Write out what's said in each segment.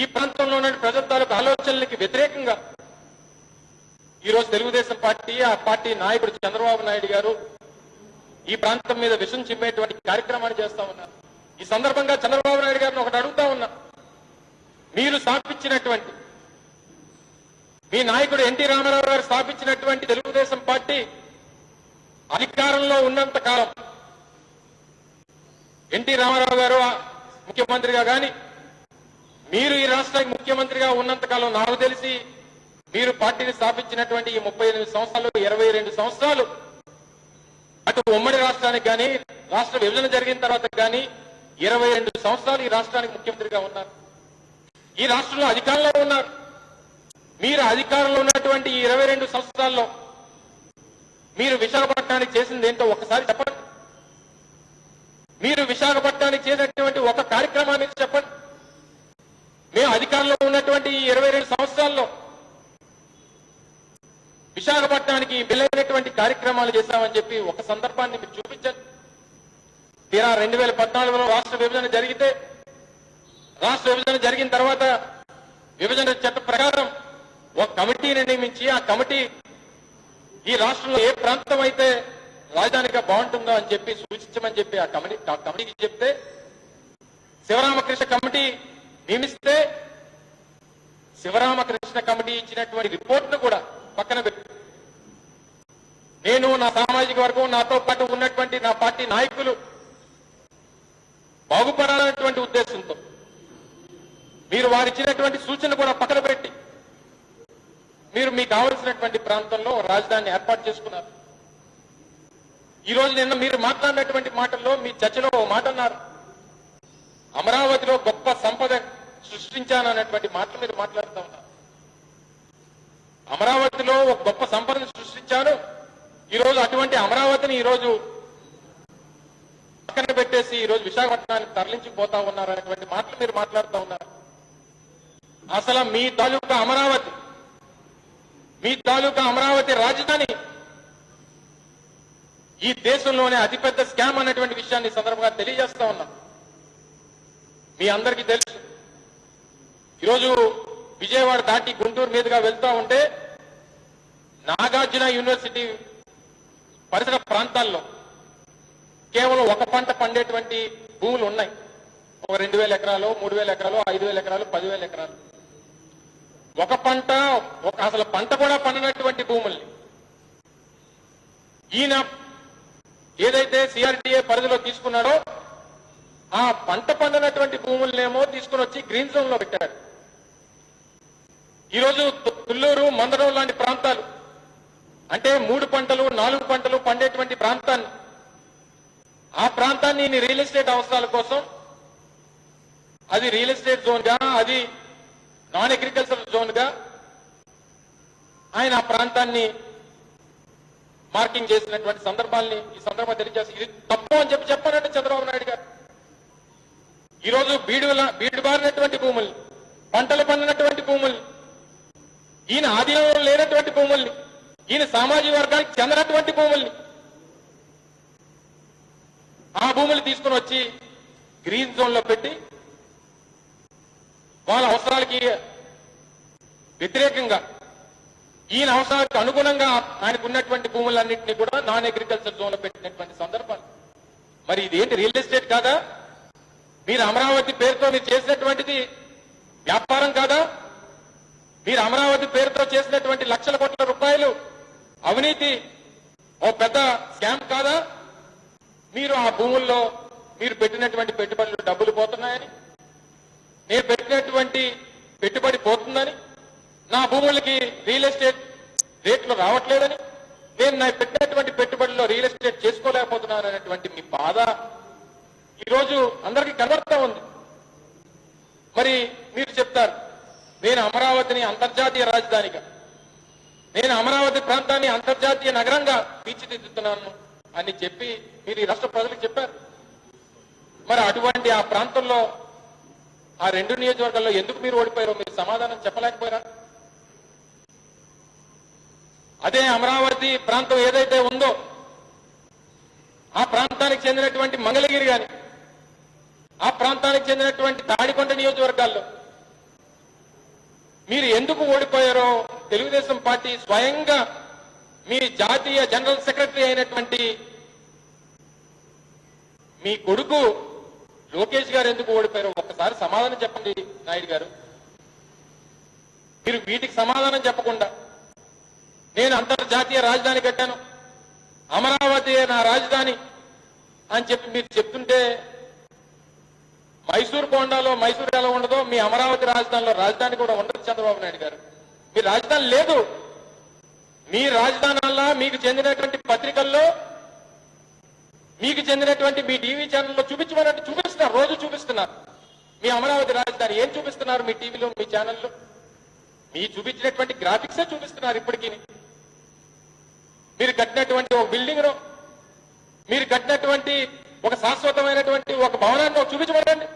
ఈ ప్రాంతంలో ఉన్న ప్రజల తాలూకు ఆలోచనలకి వ్యతిరేకంగా ఈరోజు తెలుగుదేశం పార్టీ, ఆ పార్టీ నాయకుడు చంద్రబాబు నాయుడు గారు ఈ ప్రాంతం మీద విషం చిమ్మేటువంటి కార్యక్రమాన్ని చేస్తా ఉన్నారు. ఈ సందర్భంగా చంద్రబాబు నాయుడు గారిని ఒకటి అడుగుతా ఉన్నా, మీరు స్థాపించినటువంటి మీ నాయకుడు ఎన్టీ రామారావు గారు స్థాపించినటువంటి తెలుగుదేశం పార్టీ అధికారంలో ఉన్నంత కాలం, ఎన్టీ రామారావు గారు ముఖ్యమంత్రిగా కానీ మీరు ఈ రాష్ట్రానికి ముఖ్యమంత్రిగా ఉన్నంత కాలం నాకు తెలిసి మీరు పార్టీని స్థాపించినటువంటి ఈ 38 సంవత్సరాలు 22 సంవత్సరాలు అటు ఉమ్మడి రాష్ట్రానికి కానీ రాష్ట్ర విభజన జరిగిన తర్వాత కానీ 22 సంవత్సరాలు ఈ రాష్ట్రానికి ముఖ్యమంత్రిగా ఉన్నారు. ఈ రాష్ట్రంలో అధికారంలో ఉన్నారు. మీరు అధికారంలో ఉన్నటువంటి ఈ 22 సంవత్సరాల్లో మీరు విశాఖపట్నానికి చేసింది ఏంటో ఒకసారి చెప్పండి. మీరు విశాఖపట్నానికి చేసినటువంటి ఒక కార్యక్రమాన్ని చెప్పండి. మేము అధికారంలో ఉన్నటువంటి ఈ 22 సంవత్సరాల్లో విశాఖపట్నానికి బిల్లైనటువంటి కార్యక్రమాలు చేశామని చెప్పి ఒక సందర్భాన్ని మీరు చూపించండి. తీరా 2014లో రాష్ట్ర విభజన జరిగితే, రాష్ట్ర విభజన జరిగిన తర్వాత విభజన చట్ట ప్రకారం ఒక కమిటీని నియమించి ఆ కమిటీ ఈ రాష్ట్రంలో ఏ ప్రాంతం అయితే రాజధానిగా బాగుంటుందో అని చెప్పి సూచించమని చెప్పి ఆ కమిటీకి చెప్తే, శివరామకృష్ణ కమిటీ నియమిస్తే శివరామకృష్ణ కమిటీ ఇచ్చినటువంటి రిపోర్ట్ను కూడా పక్కన పెట్టి నేను, నా సామాజిక వర్గం, నాతో పాటు ఉన్నటువంటి నా పార్టీ నాయకులు బాగుపడాలన్నటువంటి ఉద్దేశంతో మీరు వారిచ్చినటువంటి సూచన కూడా పక్కన పెట్టి మీరు మీకు కావలసినటువంటి ప్రాంతంలో రాజధానిని ఏర్పాటు చేసుకున్నారు. ఈ రోజు నిన్న మీరు మాట్లాడినటువంటి మాటల్లో, మీ చర్చలో ఓ మాట అన్నారు, అమరావతిలో గొప్ప సంపద సృష్టించానన్నటువంటి మాటలు మీరు మాట్లాడుతూ ఉన్నారు. అమరావతిలో ఒక గొప్ప సంపదను సృష్టించాను, ఈరోజు అటువంటి అమరావతిని ఈరోజు పక్కన పెట్టేసి ఈరోజు విశాఖపట్నానికి తరలించిపోతా ఉన్నారు అనేటువంటి మాటలు మీరు మాట్లాడుతూ ఉన్నారు. అసలు మీ తాలూకా అమరావతి రాజధాని ఈ దేశంలోనే అతిపెద్ద స్కామ్ అనేటువంటి విషయాన్ని సందర్భంగా తెలియజేస్తా ఉన్నాం. మీ అందరికీ తెలుసు, ఈరోజు విజయవాడ దాటి గుంటూరు మీదుగా వెళ్తా ఉంటే నాగార్జున యూనివర్సిటీ పరిసర ప్రాంతాల్లో కేవలం ఒక పంట పండేటువంటి భూములు ఉన్నాయి. ఒక 2000 ఎకరాలు, 3000 ఎకరాలు, 5000 ఎకరాలు, 10,000 ఎకరాలు. ఒక పంట, అసలు పంట కూడా పండినటువంటి భూముల్ని ఈయన ఏదైతే సిఆర్డీఏ పరిధిలో తీసుకున్నాడో ఆ పంట పండినటువంటి భూములనేమో తీసుకుని వచ్చి గ్రీన్ జోన్ లో పెట్టాడు. ఈరోజు తుళ్ళూరు, మందడం లాంటి ప్రాంతాలు అంటే 3 పంటలు 4 పంటలు పండేటువంటి ప్రాంతాన్ని, ఆ ప్రాంతాన్ని రియల్ ఎస్టేట్ అవసరాల కోసం అది రియల్ ఎస్టేట్ జోన్ గా, అది నాన్ అగ్రికల్చర్ జోన్ గా ఆయన ఆ ప్రాంతాన్ని మార్కింగ్ చేసినటువంటి సందర్భాల్ని ఈ సందర్భంగా తెలియజేసి ఇది తప్పు అని చెప్పి చెప్పారంటే చంద్రబాబు నాయుడు గారు ఈరోజు బీడు బారినటువంటి భూముల్ని, పంటలు పండినటువంటి భూముల్ని, ఈయన ఆధీనంలో లేనటువంటి భూముల్ని, ఈయన సామాజిక వర్గానికి చెందినటువంటి భూముల్ని, ఆ భూములు తీసుకుని వచ్చి గ్రీన్ జోన్ లో పెట్టి వాళ్ళ అవసరాలకి వ్యతిరేకంగా, ఈయన అవసరాలకు అనుగుణంగా ఆయనకు ఉన్నటువంటి భూములన్నింటినీ కూడా నాన్ అగ్రికల్చర్ జోన్ లో పెట్టినటువంటి సందర్భాలు. మరి ఇది ఏంటి, రియల్ ఎస్టేట్ కాదా? మీరు అమరావతి పేరుతో మీరు చేసినటువంటిది వ్యాపారం కాదా? మీరు అమరావతి పేరుతో చేసినటువంటి లక్షల కోట్ల రూపాయలు అవినీతి ఓ పెద్ద స్కామ్ కాదా? మీరు ఆ భూముల్లో మీరు పెట్టినటువంటి పెట్టుబడులు డబ్బులు పోతున్నాయని, నేను పెట్టినటువంటి పెట్టుబడి పోతుందని, నా భూములకి రియల్ ఎస్టేట్ రేట్లు రావట్లేదని, నేను నా పెట్టినటువంటి పెట్టుబడిలో రియల్ ఎస్టేట్ చేసుకోలేకపోతున్నాను అనేటువంటి మీ బాధ ఈరోజు అందరికీ కనబడతా ఉంది. మరి మీరు చెప్తారు, నేను అమరావతిని అంతర్జాతీయ రాజధానిగా, నేను అమరావతి ప్రాంతాన్ని అంతర్జాతీయ నగరంగా తీర్చిదిద్దుతున్నాను అని చెప్పి మీరు ఈ రాష్ట్ర ప్రజలకు చెప్పారు. మరి అటువంటి ఆ ప్రాంతంలో ఆ 2 నియోజకవర్గాల్లో ఎందుకు మీరు ఓడిపోయారో మీరు సమాధానం చెప్పలేకపోయారా? అదే అమరావతి ప్రాంతం ఏదైతే ఉందో ఆ ప్రాంతానికి చెందినటువంటి మంగళగిరి గాని, ఆ ప్రాంతానికి చెందినటువంటి తాడికొండ నియోజకవర్గాల్లో మీరు ఎందుకు ఓడిపోయారో తెలుగుదేశం పార్టీ స్వయంగా మీ జాతీయ జనరల్ సెక్రటరీ అయినటువంటి మీ కొడుకు లోకేష్ గారు ఎందుకు ఓడిపోయారో ఒక్కసారి సమాధానం చెప్పండి నాయుడు గారు. మీరు వీటికి సమాధానం చెప్పకుండా నేను అంతర్జాతీయ రాజధాని కట్టాను, అమరావతి నా రాజధాని అని చెప్పి మీరు చెప్తుంటే మైసూర్ కొండలో మైసూర్ ఎలా ఉండదో మీ అమరావతి రాజధానిలో రాజధాని కూడా ఉండదు చంద్రబాబు నాయుడు గారు. మీ రాజధాని లేదు. మీ రాజధానిలా మీకు చెందినటువంటి పత్రికల్లో మీకు చెందినటువంటి మీ టీవీ ఛానల్లో చూపించమన్నట్టు చూపిస్తున్నారు, రోజు చూపిస్తున్నారు. మీ అమరావతి రాజధాని ఏం చూపిస్తున్నారు మీ టీవీలో మీ ఛానల్లో? మీ చూపించినటువంటి గ్రాఫిక్సే చూపిస్తున్నారు ఇప్పటికీ. మీరు కట్టినటువంటి ఒక బిల్డింగ్ మీరు కట్టినటువంటి ఒక శాశ్వతమైనటువంటి ఒక భవనాన్ని చూపించబడండి.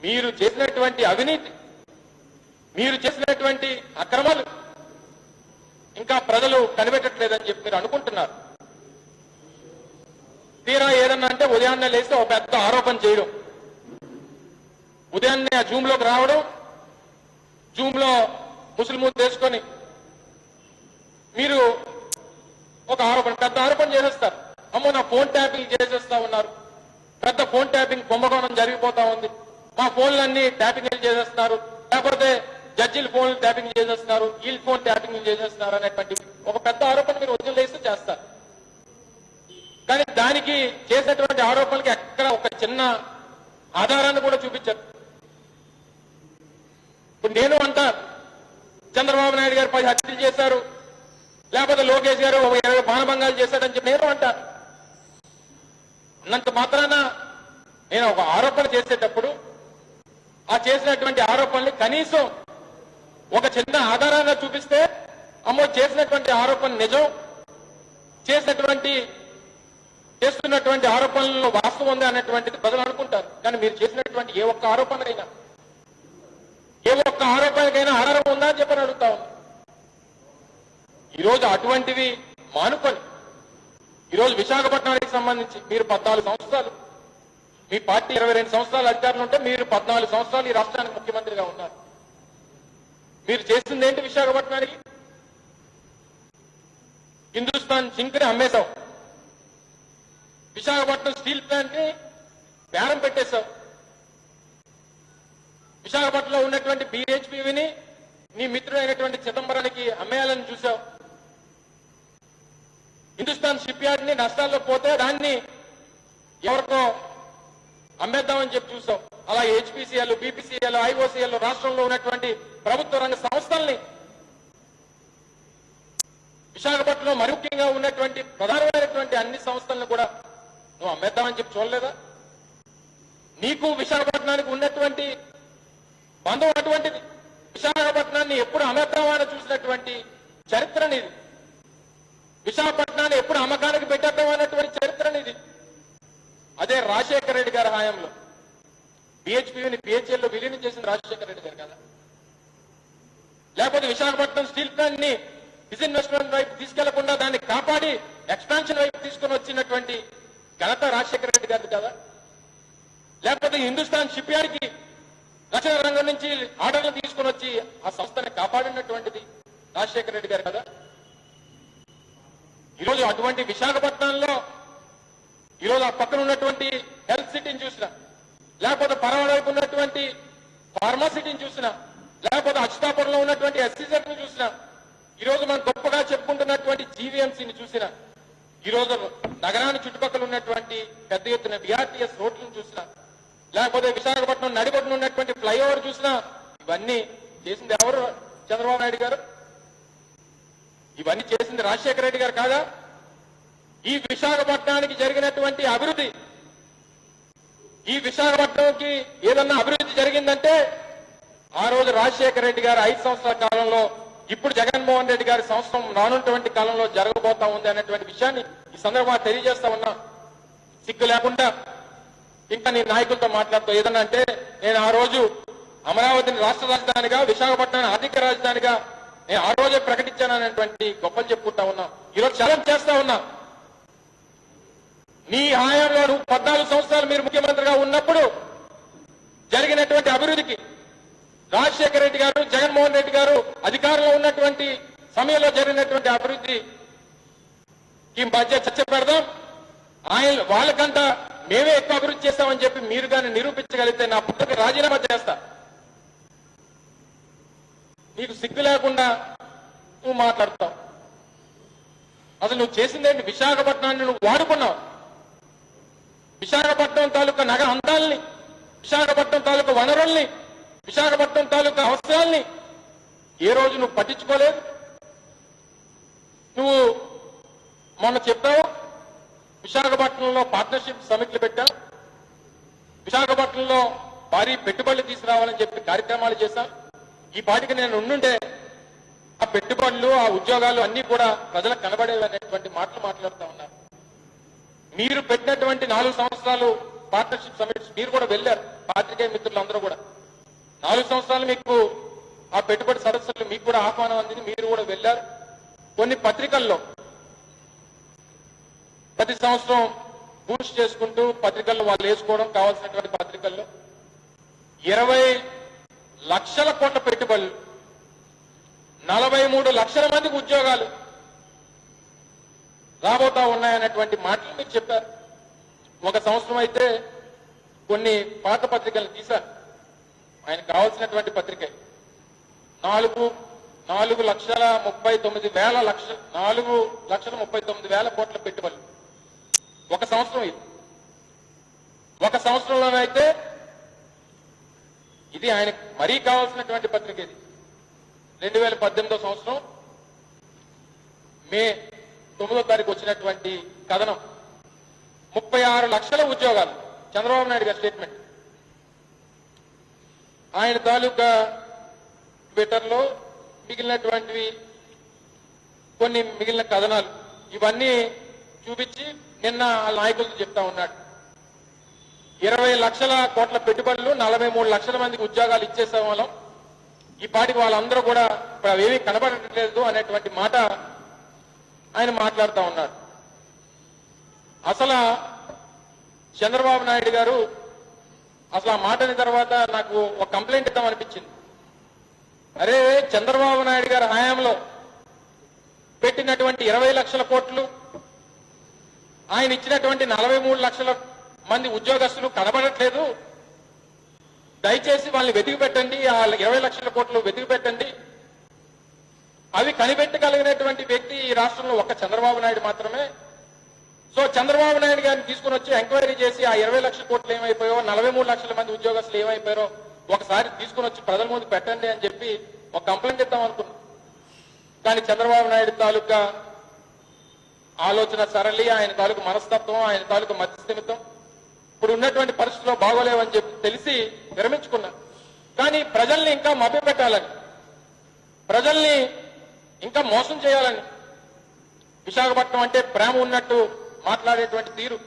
మీరు చేసినటువంటి అవినీతి, మీరు చేసినటువంటి అక్రమాలు ఇంకా ప్రజలు కనిపెట్టట్లేదని చెప్పి మీరు అనుకుంటున్నారు. తీరా ఏదన్నా అంటే ఉదయాన్నే లేస్తే ఒక పెద్ద ఆరోపణ చేయడం, ఉదయాన్నే ఆ జూమ్ లోకి రావడం, జూమ్ లో ముస్లిం తీసుకొని మీరు ఒక ఆరోపణ, పెద్ద ఆరోపణ చేసేస్తారు. అమ్మో నా ఫోన్ ట్యాపింగ్ చేసేస్తా ఉన్నారు, పెద్ద ఫోన్ ట్యాపింగ్ కుంభకోణం జరిగిపోతా ఉంది, మా ఫోన్లన్నీ ట్యాపింగ్ చేసేస్తున్నారు, లేకపోతే జడ్జీల ఫోన్లు ట్యాపింగ్ చేసేస్తున్నారు, వీళ్ళ ఫోన్ ట్యాపింగ్ చేసేస్తున్నారు అనేటువంటి ఒక పెద్ద ఆరోపణ మీరు వదిలేస్తే చేస్తారు. కానీ దానికి చేసినటువంటి ఆరోపణలకి ఎక్కడ ఒక చిన్న ఆధారాన్ని కూడా చూపించారు. ఇప్పుడు నేను అంటా చంద్రబాబు నాయుడు గారు 10 హత్యలు చేశారు, లేకపోతే లోకేష్ గారు 20 మానభంగాలు చేశాడని చెప్పి నేను అంటా. అన్నంత మాత్రాన నేను ఒక ఆరోపణ చేసేటప్పుడు ఆ చేసినటువంటి ఆరోపణలు కనీసం ఒక చిన్న ఆధారంగా చూపిస్తే అమ్మో చేసినటువంటి ఆరోపణ నిజం, చేస్తున్నటువంటి ఆరోపణల్లో వాస్తవం ఉంది అన్నటువంటిది ప్రజలు అనుకుంటారు. కానీ మీరు చేసినటువంటి ఏ ఒక్క ఆరోపణకైనా ఆధారం ఉందా అని చెప్పని అడుగుతా ఉంది. ఈరోజు అటువంటివి మానుకొని ఈరోజు విశాఖపట్నానికి సంబంధించి మీరు 14 సంవత్సరాలు, మీ పార్టీ 22 సంవత్సరాలు అధికారంలో ఉంటే మీరు 14 సంవత్సరాలు ఈ రాష్ట్రానికి ముఖ్యమంత్రిగా ఉన్నారు. మీరు చేసింది ఏంటి? విశాఖపట్నానికి హిందుస్థాన్ జింక్ ని అమ్మేశావు, విశాఖపట్నం స్టీల్ ప్లాంట్ ని బేరం పెట్టేశావు, విశాఖపట్నంలో ఉన్నటువంటి BHPని నీ మిత్రుడైనటువంటి చిదంబరానికి అమ్మేయాలని చూశావు, హిందుస్థాన్ షిప్ యార్డ్ ని నష్టాల్లో పోతే దాన్ని ఎవరికో అమ్మేద్దామని చెప్పి చూసాం. అలా HPCL, BPCL, IOCL రాష్ట్రంలో ఉన్నటువంటి ప్రభుత్వ రంగ సంస్థల్ని, విశాఖపట్నంలో మరి ముఖ్యంగా ఉన్నటువంటి ప్రధానమైనటువంటి అన్ని సంస్థలను కూడా నువ్వు అమ్మేద్దామని చెప్పి చూడలేదా? నీకు విశాఖపట్నానికి ఉన్నటువంటి బంధం అటువంటిది. విశాఖపట్నాన్ని ఎప్పుడు అమ్మేద్దామని చూసినటువంటి చరిత్ర నీది. విశాఖపట్నాన్ని ఎప్పుడు అమ్మకానికి పెట్టేద్దాం అన్నటువంటి చరిత్ర నీది. అదే రాజశేఖర రెడ్డి గారి హయాంలో BHPని PHL లో విలీనం చేసింది రాజశేఖర రెడ్డి గారు కదా? లేకపోతే విశాఖపట్నం స్టీల్ ప్లాంట్ ని డిస్ఇన్వెస్ట్మెంట్ వైపు తీసుకెళ్లకుండా దాన్ని కాపాడి ఎక్స్పాన్షన్ వైపు తీసుకుని వచ్చినటువంటి ఘనత రాజశేఖర రెడ్డి గారిది కదా? లేకపోతే హిందుస్థాన్ షిప్ యార్డ్ కి రక్షణ రంగం నుంచి ఆర్డర్లు తీసుకుని వచ్చి ఆ సంస్థని కాపాడినటువంటిది రాజశేఖర రెడ్డి గారు కదా? ఈరోజు అటువంటి విశాఖపట్నంలో ఈరోజు ఆ పక్కన ఉన్నటువంటి హెల్త్ సిటీని చూసినా, లేకపోతే పరవాడ వైపు ఉన్నటువంటి ఫార్మాసిటీని చూసినా, లేకపోతే అచ్యుతాపురంలో ఉన్నటువంటి SEZ ని చూసినా, ఈరోజు మనం గొప్పగా చెప్పుకుంటున్నటువంటి GVMCని చూసినా, ఈరోజు నగరానికి చుట్టుపక్కల ఉన్నటువంటి పెద్ద ఎత్తున BRTS రోడ్లను చూసినా, లేకపోతే విశాఖపట్నం నడిబొడ్డున ఉన్నటువంటి ఫ్లైఓవర్ చూసినా, ఇవన్నీ చేసింది ఎవరు? చంద్రబాబు నాయుడు గారు. ఇవన్నీ చేసింది రాజశేఖర రెడ్డి గారు కాదా? ఈ విశాఖపట్నానికి జరిగినటువంటి అభివృద్ధి, ఈ విశాఖపట్నంకి ఏదన్నా అభివృద్ధి జరిగిందంటే ఆ రోజు రాజశేఖర రెడ్డి గారు 5 సంవత్సరాల కాలంలో, ఇప్పుడు జగన్మోహన్ రెడ్డి గారి సంవత్సరం రానున్నటువంటి కాలంలో జరగబోతా ఉంది అన్నటువంటి విషయాన్ని ఈ సందర్భంగా తెలియజేస్తా ఉన్నా. సిగ్గు లేకుండా ఇంకా నీ నాయకులతో మాట్లాడుతూ ఏదన్నా అంటే నేను ఆ రోజు అమరావతిని రాష్ట్ర రాజధానిగా, విశాఖపట్నాన్ని ఆర్థిక రాజధానిగా నేను ఆ రోజే ప్రకటించాననేటువంటి గొప్పలు చెప్పుకుంటా ఉన్నా. ఈరోజు ఛాలెంజ్ చేస్తా ఉన్నా, నీ హయాంలో నువ్వు 14 సంవత్సరాలు మీరు ముఖ్యమంత్రిగా ఉన్నప్పుడు జరిగినటువంటి అభివృద్ధికి రాజశేఖర రెడ్డి గారు, జగన్మోహన్ రెడ్డి గారు అధికారంలో ఉన్నటువంటి సమయంలో జరిగినటువంటి అభివృద్ధి ఈ మధ్య చర్చ పెడదాం. ఆయన వాళ్ళకంట మేమే ఎక్కువ అభివృద్ధి చేస్తామని చెప్పి మీరు కానీ నిరూపించగలిగితే నా పుట్టకి రాజీనామా చేస్తా. నీకు సిగ్గు లేకుండా నువ్వు మాట్లాడతావు. అసలు నువ్వు చేసిందేంటి? విశాఖపట్నాన్ని నువ్వు వాడుకున్నావు. విశాఖపట్నం తాలూకా నగర అందాలని, విశాఖపట్నం తాలూకా వనరుల్ని, విశాఖపట్నం తాలూకా అవసరాల్ని ఏ రోజు నువ్వు పట్టించుకోలేదు. నువ్వు మొన్న చెప్పావు విశాఖపట్నంలో పార్ట్నర్షిప్ సమిట్లు పెట్టావు, విశాఖపట్నంలో భారీ పెట్టుబడులు తీసుకురావాలని చెప్పి కార్యక్రమాలు చేశాం. ఈ పాటికి నేను ఉండుంటే ఆ పెట్టుబడులు, ఆ ఉద్యోగాలు అన్ని కూడా ప్రజలకు కనబడేవనేటువంటి మాటలు మాట్లాడుతూ ఉన్నారు. మీరు పెట్టినటువంటి 4 సంవత్సరాలు పార్ట్నర్షిప్ సమిట్స్ మీరు కూడా వెళ్ళారు. పాత్రికేయ మిత్రులందరూ కూడా 4 సంవత్సరాలు మీకు ఆ పెట్టుబడి సదస్సులు మీకు కూడా ఆహ్వానం అందింది, మీరు కూడా వెళ్ళారు. కొన్ని పత్రికల్లో ప్రతి సంవత్సరం బూస్ట్ చేసుకుంటూ పత్రికల్లో వాళ్ళు వేసుకోవడం కావాల్సినటువంటి పత్రికల్లో 20 లక్షల కోట్ల పెట్టుబడులు, 43 లక్షల మందికి ఉద్యోగాలు రాబోతా ఉన్నాయన్నటువంటి మాటలు మీరు చెప్పారు. ఒక సంవత్సరం అయితే కొన్ని పాత పత్రికలు తీశారు. ఆయన కావాల్సినటువంటి పత్రిక 4,39,000 కోట్ల పెట్టుబడులు ఒక సంవత్సరం. ఇది ఒక సంవత్సరంలోనైతే ఇది ఆయనకు మరీ కావాల్సినటువంటి పత్రిక. ఇది 2018 సంవత్సరం మే 9వ తారీఖు వచ్చినటువంటి కథనం. 36 లక్షల ఉద్యోగాలు. చంద్రబాబు నాయుడు గారి స్టేట్మెంట్. ఆయన తాలూకా ట్విట్టర్లో మిగిలినటువంటివి కొన్ని మిగిలిన కథనాలు ఇవన్నీ చూపించి నిన్న నాయకులతో చెప్తా ఉన్నాడు. 20 లక్షల కోట్ల పెట్టుబడులు, 43 లక్షల మందికి ఉద్యోగాలు ఇచ్చేసే వాళ్ళం. ఈ పాటికి వాళ్ళందరూ కూడా ఇప్పుడు అవేమీ కనబడట్లేదు అనేటువంటి మాట ఆయన మాట్లాడుతూ ఉన్నాడు. అసలు చంద్రబాబు నాయుడు గారు అసలు ఆ మాట అయిన తర్వాత నాకు ఒక కంప్లైంట్ ఇద్దామనిపించింది. అరే, చంద్రబాబు నాయుడు గారి హయాంలో పెట్టినటువంటి 20 లక్షల కోట్లు, ఆయన ఇచ్చినటువంటి 43 లక్షల మంది ఉద్యోగస్తులు కనబడట్లేదు. దయచేసి వాళ్ళని వెతికి పెట్టండి, ఆ 20 లక్షల కోట్లు వెతికి పెట్టండి. అవి కనిపెట్టగలిగినటువంటి వ్యక్తి ఈ రాష్ట్రంలో ఒక్క చంద్రబాబు నాయుడు మాత్రమే. సో చంద్రబాబు నాయుడు గారిని తీసుకుని వచ్చి ఎంక్వైరీ చేసి ఆ 20 లక్షల కోట్లు ఏమైపోయో, 43 లక్షల మంది ఉద్యోగస్తులు ఏమైపోయారో ఒకసారి తీసుకుని వచ్చి ప్రజల ముందు పెట్టండి అని చెప్పి ఒక కంప్లైంట్ ఇద్దాం అనుకున్నాం. కానీ చంద్రబాబు నాయుడు తాలూకా ఆలోచన సరళి, ఆయన తాలూకు మనస్తత్వం, ఆయన తాలూకు మధ్యస్థిమితం ఇప్పుడు ఉన్నటువంటి పరిస్థితుల్లో బాగోలేవని చెప్పి తెలిసి విరమించుకున్నా. కానీ ప్రజల్ని ఇంకా మభ్యపెట్టాలని, ప్రజల్ని ఇంకా మోసం చేయాలని, విశాఖపట్నం అంటే ప్రేమ ఉన్నట్టు మాట్లాడేటువంటి తీరు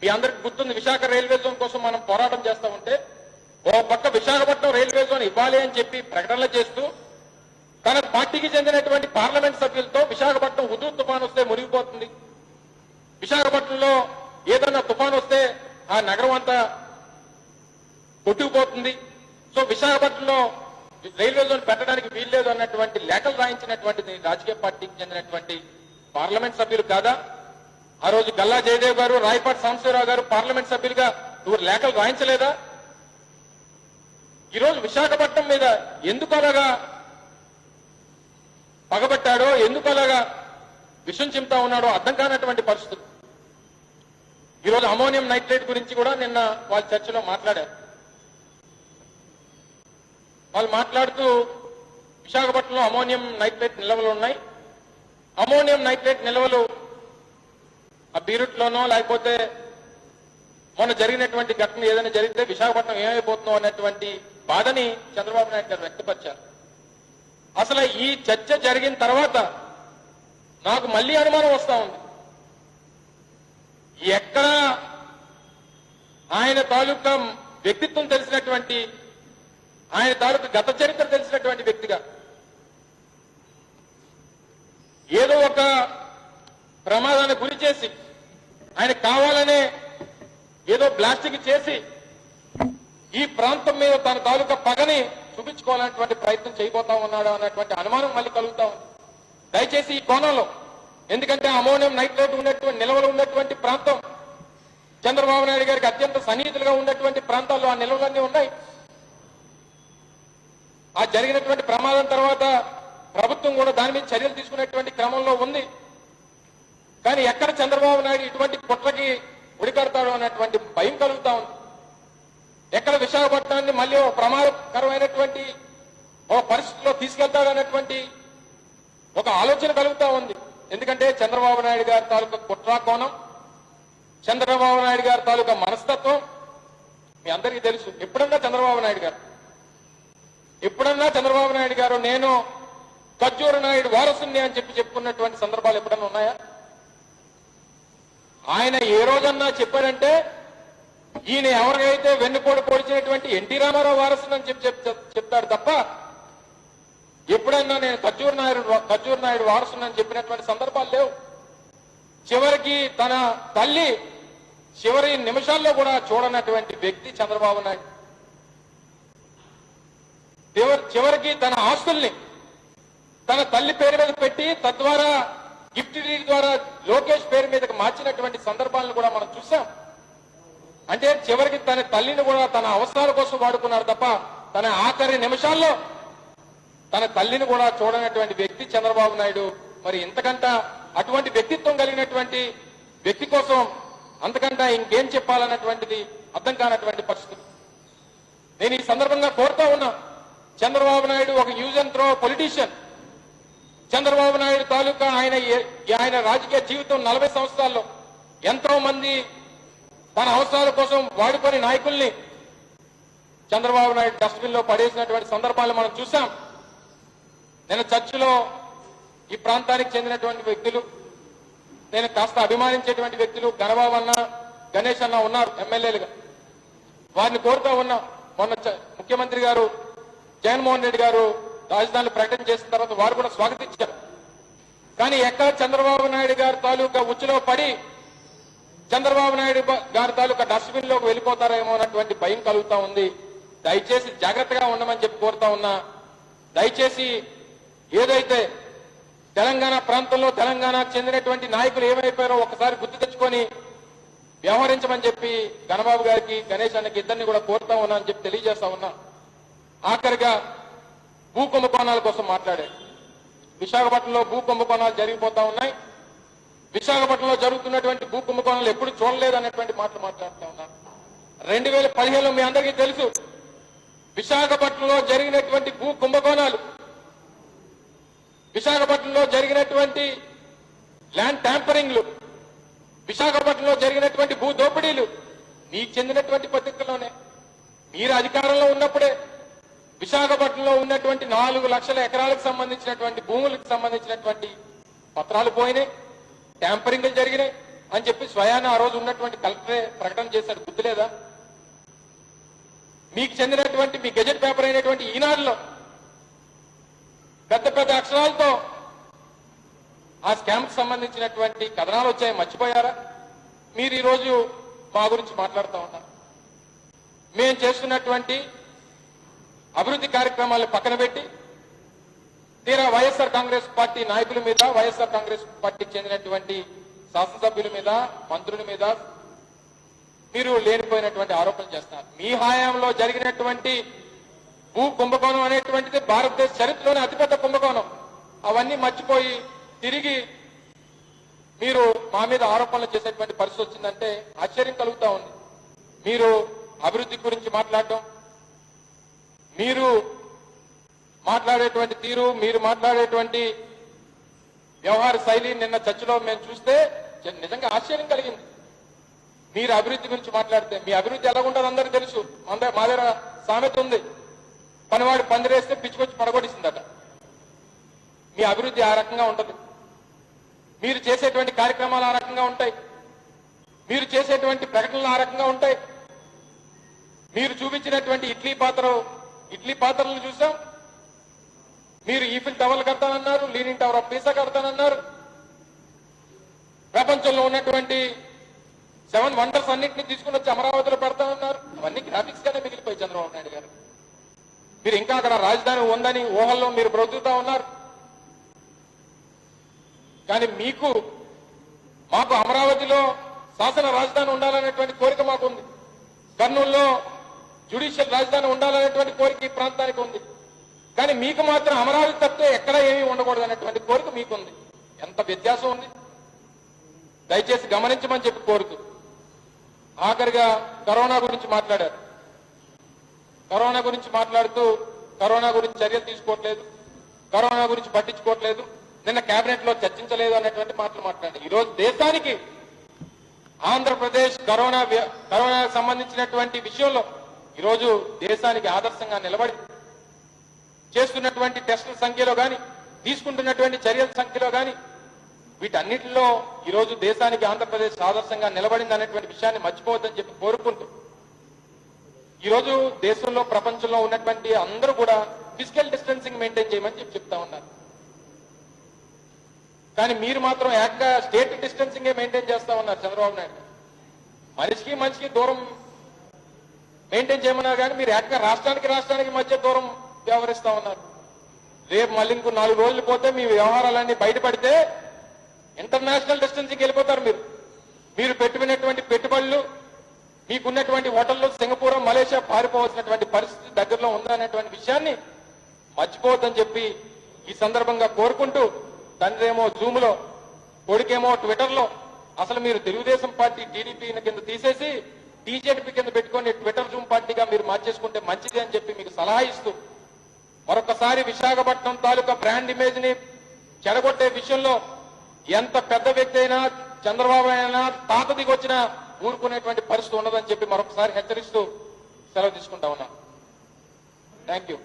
మీ అందరికి గుర్తుంది. విశాఖ రైల్వే జోన్ కోసం మనం పోరాటం చేస్తూ ఉంటే ఓ పక్క విశాఖపట్నం రైల్వే జోన్ ఇవ్వాలి అని చెప్పి ప్రకటనలు చేస్తూ తన పార్టీకి చెందినటువంటి పార్లమెంట్ సభ్యులతో విశాఖపట్నం హుదూద్ తుఫాన్ వస్తే మునిగిపోతుంది, విశాఖపట్నంలో ఏదన్నా తుఫాన్ వస్తే ఆ నగరం అంతా కొట్టుకుపోతుంది, సో విశాఖపట్నంలో రైల్వే జోన్ పెట్టడానికి వీల్లేదు అన్నటువంటి లేఖలు రాయించినటువంటి రాజకీయ పార్టీకి చెందినటువంటి పార్లమెంట్ సభ్యులు కాదా? ఆ రోజు గల్లా జయదేవ్ గారు, రాయపాటి సాంబశివరావు గారు పార్లమెంట్ సభ్యులుగా నువ్వు లేఖలు రాయించలేదా? ఈరోజు విశాఖపట్నం మీద ఎందుకు అలాగా పగబట్టాడో, ఎందుకు అలాగా విషం చిమ్తా ఉన్నాడో అర్థం కానటువంటి పరిస్థితులు. ఈరోజు అమోనియం నైట్రేట్ గురించి కూడా నిన్న వాళ్ళ చర్చలో మాట్లాడారు. వాళ్ళు మాట్లాడుతూ విశాఖపట్నంలో అమోనియం నైట్రేట్ నిల్వలు ఉన్నాయి, అమోనియం నైట్రేట్ నిల్వలు ఆ బీరుట్లోనో లేకపోతే మొన్న జరిగినటువంటి ఘటన ఏదైనా జరిగితే విశాఖపట్నం ఏమైపోతుందో అన్నటువంటి బాధని చంద్రబాబు నాయుడు గారు వ్యక్తపరిచారు. అసలు ఈ చర్చ జరిగిన తర్వాత నాకు మళ్ళీ అనుమానం వస్తా ఉంది. ఎక్కడ ఆయన తాలూకా వ్యక్తిత్వం తెలిసినటువంటి, ఆయన తాలూకా గత చరిత్ర తెలిసినటువంటి వ్యక్తిగా ఏదో ఒక ప్రమాదాన్ని గురి చేసి ఆయన కావాలనే ఏదో బ్లాస్టింగ్ చేసి ఈ ప్రాంతం మీద తన తాలూకా పగని చూపించుకో తీసుకోవాలన్నటువంటి ప్రయత్నం చేయబోతా ఉన్నాడు అన్నటువంటి అనుమానం మళ్ళీ కలుగుతా ఉంది. దయచేసి ఈ కోణంలో, ఎందుకంటే అమోనియం నైట్రేట్ ఉన్నటువంటి నిల్వలు ఉన్నటువంటి ప్రాంతం, చంద్రబాబు నాయుడు గారికి అత్యంత సన్నిహితులుగా ఉన్నటువంటి ప్రాంతాల్లో ఆ నిల్వలన్నీ ఉన్నాయి. ఆ జరిగినటువంటి ప్రమాదం తర్వాత ప్రభుత్వం కూడా దాని మీద చర్యలు తీసుకునేటువంటి క్రమంలో ఉంది. కానీ ఎక్కడ చంద్రబాబు నాయుడు ఇటువంటి కుట్రకి ఉడికడతాడు అన్నటువంటి భయం కలుగుతా ఉంది. ఎక్కడ విశాఖపట్నాన్ని మళ్ళీ ఒక ప్రమాదకరమైనటువంటి ఒక పరిస్థితిలో తీసుకెళ్తాడు అన్నటువంటి ఒక ఆలోచన కలుగుతా ఉంది. ఎందుకంటే చంద్రబాబు నాయుడు గారి తాలూకా కుట్రా కోణం, చంద్రబాబు నాయుడు గారి తాలూకా మనస్తత్వం మీ అందరికీ తెలుసు. ఎప్పుడన్నా చంద్రబాబు నాయుడు గారు నేను ఖర్జూర నాయుడు వారసుని అని చెప్పుకున్నటువంటి సందర్భాలు ఎప్పుడన్నా ఉన్నాయా? ఆయన ఏ రోజన్నా చెప్పాడంటే ఈయన ఎవరికైతే వెన్నుపోటు పొడిచినటువంటి ఎన్టీ రామారావు వారసుని అని చెప్తాడు తప్ప ఎప్పుడన్నా నేను ఖర్జూర నాయుడు వారసుని అని చెప్పినటువంటి సందర్భాలు లేవు. చివరికి తన తల్లి చివరి నిమిషాల్లో కూడా చూడనటువంటి వ్యక్తి చంద్రబాబు నాయుడు. చివరికి తన ఆస్తుల్ని తన తల్లి పేరు మీద పెట్టి తద్వారా గిఫ్ట్ డీడ్ ద్వారా లోకేష్ పేరు మీదకి మార్చినటువంటి సందర్భాలను కూడా మనం చూసాం. అంటే చివరికి తన తల్లిని కూడా తన అవసరాల కోసం వాడుకున్నారు తప్ప తన ఆఖరి నిమిషాల్లో తన తల్లిని కూడా చూడనటువంటి వ్యక్తి చంద్రబాబు నాయుడు. మరి ఇంతకంట అటువంటి వ్యక్తిత్వం కలిగినటువంటి వ్యక్తి కోసం అంతకంట ఇంకేం చెప్పాలన్నటువంటిది అర్థం కానటువంటి పరిస్థితి. నేను ఈ సందర్భంగా కోరుతా ఉన్నా, చంద్రబాబు నాయుడు ఒక use and throw politician. Chandrababu Naidu తాలూకా ఆయన రాజకీయ జీవితం 40 సంవత్సరాల్లో ఎంతో మంది తన అవసరాల కోసం వాడుకొని నాయకుల్ని చంద్రబాబు నాయుడు డస్ట్బిన్ లో పడేసినటువంటి సందర్భాలు మనం చూసాం. నేను చర్చిలో ఈ ప్రాంతానికి చెందినటువంటి వ్యక్తులు, నేను కాస్త అభిమానించేటువంటి వ్యక్తులు గణబాబు అన్న, గణేష్ అన్న ఉన్నారు ఎమ్మెల్యేలుగా. వారిని కోరుతా ఉన్నా, మొన్న ముఖ్యమంత్రి గారు జగన్మోహన్ రెడ్డి గారు రాజధానిని ప్రకటన చేసిన తర్వాత వారు కూడా స్వాగతించారు. కానీ ఎక్కడ చంద్రబాబు నాయుడు గారి తాలూకా ఉచ్చులో పడి చంద్రబాబు నాయుడు గారి తాలూకా డస్ట్బిన్ లోకి వెళ్ళిపోతారేమో అన్నటువంటి భయం కలుగుతా ఉంది. దయచేసి జాగ్రత్తగా ఉండమని చెప్పి కోరుతా ఉన్నా. దయచేసి ఏదైతే తెలంగాణ ప్రాంతంలో తెలంగాణకు చెందినటువంటి నాయకులు ఏమైపోయారో ఒకసారి గుర్తు తెచ్చుకొని వ్యవహరించమని చెప్పి గణబాబు గారికి, గణేష్ అన్నకి ఇద్దరిని కూడా కోరుతా ఉన్నా అని చెప్పి తెలియజేస్తా ఉన్నా. ఆఖరిగా భూ కుంభకోణాల కోసం మాట్లాడారు. విశాఖపట్నంలో భూ కుంభకోణాలు జరిగిపోతా ఉన్నాయి. విశాఖపట్నంలో జరుగుతున్నటువంటి భూ కుంభకోణాలు ఎప్పుడు చూడలేదు అనేటువంటి మాటలు మాట్లాడుతూ ఉన్నారు. 2015లో మీ అందరికీ తెలుసు, విశాఖపట్నంలో జరిగినటువంటి భూ కుంభకోణాలు, విశాఖపట్నంలో జరిగినటువంటి ల్యాండ్ ట్యాంపరింగ్లు, విశాఖపట్నంలో జరిగినటువంటి భూ దోపిడీలు మీకు చెందినటువంటి పత్రికల్లోనే, మీరు అధికారంలో ఉన్నప్పుడే విశాఖపట్నంలో ఉన్నటువంటి 4 లక్షల ఎకరాలకు సంబంధించినటువంటి భూములకు సంబంధించినటువంటి పత్రాలు పోయినాయి, ట్యాంపరింగ్లు జరిగినాయి అని చెప్పి స్వయాన ఆ రోజు ఉన్నటువంటి కలెక్టరే ప్రకటన చేశాడు. గుర్తులేదా? మీకు చెందినటువంటి మీ గెజెట్ పేపర్ అయినటువంటి ఈనాడులో పెద్ద పెద్ద అక్షరాలతో ఆ స్కామ్ కి సంబంధించినటువంటి కథనాలు వచ్చాయి. మర్చిపోయారా? మీరు ఈరోజు మా గురించి మాట్లాడుతూ ఉన్నారు. మేము చేస్తున్నటువంటి అభివృద్ధి కార్యక్రమాలను పక్కన పెట్టి తీరా వైఎస్ఆర్ కాంగ్రెస్ పార్టీ నాయకుల మీద, వైఎస్ఆర్ కాంగ్రెస్ పార్టీకి చెందినటువంటి శాసనసభ్యుల మీద, మంత్రుల మీద మీరు లేనిపోయినటువంటి ఆరోపణలు చేస్తున్నారు. మీ హయాంలో జరిగినటువంటి భూ కుంభకోణం అనేటువంటిది భారతదేశ చరిత్రలోనే అతిపెద్ద కుంభకోణం. అవన్నీ మర్చిపోయి తిరిగి మీరు మా మీద ఆరోపణలు చేసేటువంటి పరిస్థితి వచ్చిందంటే ఆశ్చర్యం కలుగుతా ఉంది. మీరు అభివృద్ధి గురించి మాట్లాడటం, మీరు మాట్లాడేటువంటి తీరు, మీరు మాట్లాడేటువంటి వ్యవహార శైలి నిన్న చర్చలో మేము చూస్తే నిజంగా ఆశ్చర్యం కలిగింది. మీరు అభివృద్ధి గురించి మాట్లాడితే మీ అభివృద్ధి ఎలా ఉంటుందో అందరికీ తెలుసు. మా దగ్గర సామెత ఉంది, పనివాడు పందిరేస్తే పిచ్చుకొచ్చి పడగొడిస్తుందట. మీ అభివృద్ధి ఆ రకంగా ఉంటుంది. మీరు చేసేటువంటి కార్యక్రమాలు ఆ రకంగా ఉంటాయి. మీరు చేసేటువంటి ప్రకటనలు ఆ రకంగా ఉంటాయి. మీరు చూపించినటువంటి ఇడ్లీ పాత్రలను చూసాం. మీరు ఈఫిల్ టవర్లు కడతానన్నారు, లీనింగ్ టవర్ ఆఫ్ పీసా కడతానన్నారు. ప్రపంచంలో ఉన్నటువంటి 7 వండర్స్ అన్నింటినీ తీసుకుని వచ్చి అమరావతిలో పెడతానన్నారు. అవన్నీ గ్రాఫిక్స్ గానే మిగిలిపోయి చంద్రబాబు నాయుడు గారు. మీరు ఇంకా అక్కడ రాజధాని ఉందని ఊహల్లో మీరు బ్రతుకుతా ఉన్నారు. కానీ మాకు అమరావతిలో శాసన రాజధాని ఉండాలనేటువంటి కోరిక మాకుంది. కర్నూలులో జ్యుడిషియల్ రాజధాని ఉండాలనేటువంటి కోరిక ఈ ప్రాంతానికి ఉంది. కానీ మీకు మాత్రం అమరావతి తప్పితే ఎక్కడ ఏమీ ఉండకూడదు అనేటువంటి కోరిక మీకుంది. ఎంత వ్యత్యాసం ఉంది దయచేసి గమనించమని చెప్పి కోరుతూ, ఆఖరిగా కరోనా గురించి మాట్లాడారు. కరోనా గురించి మాట్లాడుతూ కరోనా గురించి చర్యలు తీసుకోవట్లేదు, కరోనా గురించి పట్టించుకోవట్లేదు, నిన్న కేబినెట్ లో చర్చించలేదు అనేటువంటి మాటలు మాట్లాడారు. ఈరోజు దేశానికి ఆంధ్రప్రదేశ్ కరోనాకు సంబంధించినటువంటి విషయంలో ఈరోజు దేశానికి ఆదర్శంగా నిలబడి చేస్తున్నటువంటి టెస్టుల సంఖ్యలో కానీ, తీసుకుంటున్నటువంటి చర్యల సంఖ్యలో కానీ, వీటన్నిటిలో ఈరోజు దేశానికి ఆంధ్రప్రదేశ్ ఆదర్శంగా నిలబడింది అనేటువంటి విషయాన్ని మర్చిపోవద్దని చెప్పి కోరుకుంటూ, ఈరోజు దేశంలో ప్రపంచంలో ఉన్నటువంటి అందరూ కూడా ఫిజికల్ డిస్టెన్సింగ్ మెయింటైన్ చేయమని చెప్తా ఉన్నారు. కానీ మీరు మాత్రం ఏకంగా స్టేట్ డిస్టెన్సింగే మెయింటైన్ చేస్తా ఉన్నారు. చంద్రబాబు నాయుడు మనిషికి దూరం మెయింటైన్ చేయమన్నారు, కానీ మీరు ఏకంగా రాష్ట్రానికి మధ్య దూరం వ్యవహరిస్తా ఉన్నారు. రేపు మళ్ళీ ఇంకో 4 రోజులు పోతే మీ వ్యవహారాలన్నీ బయటపడితే ఇంటర్నేషనల్ డిస్టెన్సింగ్ వెళ్ళిపోతారు. మీరు పెట్టుకున్నటువంటి పెట్టుబడులు, మీకున్నటువంటి హోటళ్లు సింగపూర్, మలేషియా పారిపోవాల్సినటువంటి పరిస్థితి దగ్గరలో ఉందనేటువంటి విషయాన్ని మర్చిపోవద్దని చెప్పి ఈ సందర్భంగా కోరుకుంటూ, తండ్రి ఏమో జూమ్ లో, కొడుకేమో ట్విట్టర్ లో, అసలు మీరు తెలుగుదేశం పార్టీ టీడీపీ కింద తీసేసి టీజేపీ కింద పెట్టుకొని ట్విట్టర్ జూమ్ పార్టీగా మీరు మార్చేసుకుంటే మంచిది అని చెప్పి మీకు సలహా ఇస్తూ, మరొకసారి విశాఖపట్నం తాలూకా బ్రాండ్ ఇమేజ్ ని చెడగొట్టే విషయంలో ఎంత పెద్ద వ్యక్తి అయినా, చంద్రబాబు అయినా, తాత దిగొచ్చినా ఊరుకునేటువంటి పరిస్థితి ఉండదని చెప్పి మరొకసారి హెచ్చరిస్తూ సెలవు తీసుకుంటా ఉన్నాను. Thank you.